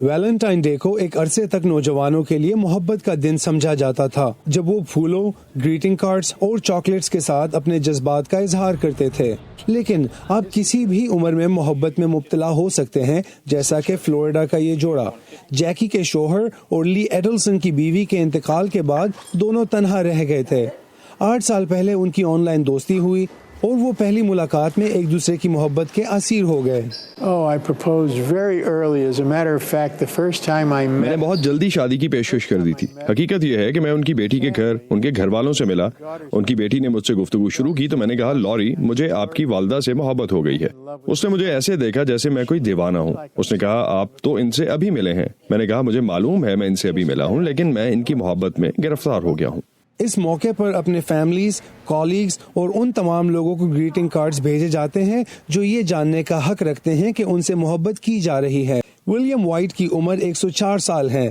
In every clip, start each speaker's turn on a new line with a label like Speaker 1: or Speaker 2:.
Speaker 1: Valentine day کو ایک عرصے تک نوجوانوں کے لیے محبت کا دن سمجھا جاتا تھا، جب وہ پھولوں، گریٹنگ کارڈز اور چاکلیٹس کے ساتھ اپنے جذبات کا اظہار کرتے تھے۔ لیکن آپ کسی بھی عمر میں محبت میں مبتلا ہو سکتے ہیں، جیسا کہ فلوریڈا کا یہ جوڑا۔ جیکی کے شوہر اور لی ایڈلسن کی بیوی کے انتقال کے بعد دونوں تنہا رہ گئے تھے۔ 8 سال پہلے ان کی آن لائن دوستی ہوئی اور وہ پہلی ملاقات میں ایک دوسرے کی محبت کے اسیر ہو گئے۔
Speaker 2: میں نے بہت جلدی شادی کی پیشکش کر دی تھی۔ حقیقت یہ ہے کہ میں ان کی بیٹی کے گھر، ان کے گھر والوں سے ملا۔ ان کی بیٹی نے مجھ سے گفتگو شروع کی تو میں نے کہا، لوری، مجھے آپ کی والدہ سے محبت ہو گئی ہے۔ اس نے مجھے ایسے دیکھا جیسے میں کوئی دیوانہ ہوں۔ اس نے کہا، آپ تو ان سے ابھی ملے ہیں۔ میں نے کہا، مجھے معلوم ہے میں ان سے ابھی ملا ہوں، لیکن میں ان کی محبت میں گرفتار ہو گیا ہوں۔
Speaker 1: اس موقع پر اپنے فیملیز، کالیگز اور ان تمام لوگوں کو گریٹنگ کارڈز بھیجے جاتے ہیں جو یہ جاننے کا حق رکھتے ہیں کہ ان سے محبت کی جا رہی ہے۔ ولیم وائٹ کی عمر 104 سال ہے۔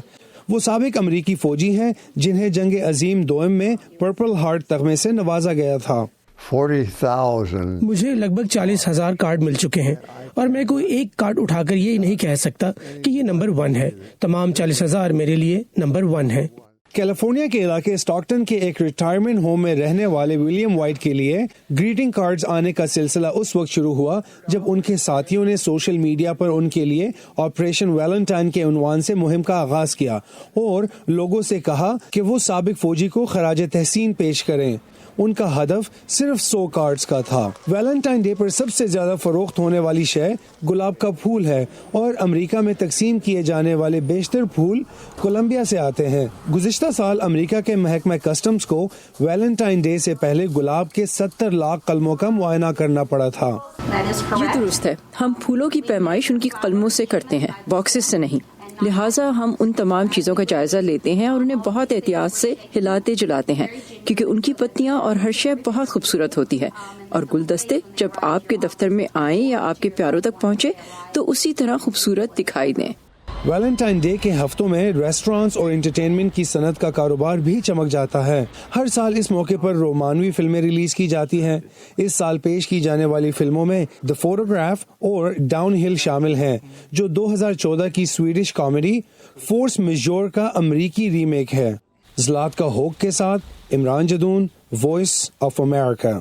Speaker 1: وہ سابق امریکی فوجی ہیں جنہیں جنگ عظیم دوئم میں پرپل ہارٹ تمغے سے نوازا گیا تھا۔
Speaker 3: 40,000
Speaker 4: مجھے لگ بھگ 40,000 کارڈ مل چکے ہیں اور میں کوئی ایک کارڈ اٹھا کر یہ نہیں کہہ سکتا کہ یہ نمبر 1 ہے۔ تمام 40,000 میرے لیے نمبر 1 ہے۔
Speaker 1: کیلیفورنیا کے علاقے اسٹاکٹن کے ایک ریٹائرمنٹ ہوم میں رہنے والے ولیم وائٹ کے لیے گریٹنگ کارڈز آنے کا سلسلہ اس وقت شروع ہوا جب ان کے ساتھیوں نے سوشل میڈیا پر ان کے لیے آپریشن ویلنٹائن کے عنوان سے مہم کا آغاز کیا اور لوگوں سے کہا کہ وہ سابق فوجی کو خراج تحسین پیش کریں۔ ان کا ہدف صرف 100 کارڈز کا تھا۔ ویلنٹائن ڈے پر سب سے زیادہ فروخت ہونے والی شے گلاب کا پھول ہے اور امریکہ میں تقسیم کیے جانے والے بیشتر پھول کولمبیا سے آتے ہیں۔ گزشتہ سال امریکہ کے محکمہ کسٹمز کو ویلنٹائن ڈے سے پہلے گلاب کے 70 لاکھ قلموں کا معائنہ کرنا پڑا تھا۔
Speaker 5: یہ درست ہے، ہم پھولوں کی پیمائش ان کی قلموں سے کرتے ہیں، باکسز سے نہیں۔ لہٰذا ہم ان تمام چیزوں کا جائزہ لیتے ہیں اور انہیں بہت احتیاط سے ہلاتے جلاتے ہیں، کیونکہ ان کی پتیاں اور ہر شے بہت خوبصورت ہوتی ہے، اور گلدستے جب آپ کے دفتر میں آئیں یا آپ کے پیاروں تک پہنچے تو اسی طرح خوبصورت دکھائی دیں۔
Speaker 1: ویلنٹائن ڈے کے ہفتوں میں ریسٹورانٹس اور انٹرٹینمنٹ کی صنعت کا کاروبار بھی چمک جاتا ہے۔ ہر سال اس موقع پر رومانوی فلمیں ریلیز کی جاتی ہیں۔ اس سال پیش کی جانے والی فلموں میں دی فوٹوگراف اور ڈاؤن ہل شامل ہیں، جو 2014 کی سویڈش کامیڈی فورس میجور کا امریکی ریمیک ہے۔ زلاتکا ہوک کے ساتھ Imran Jadoon, Voice of America.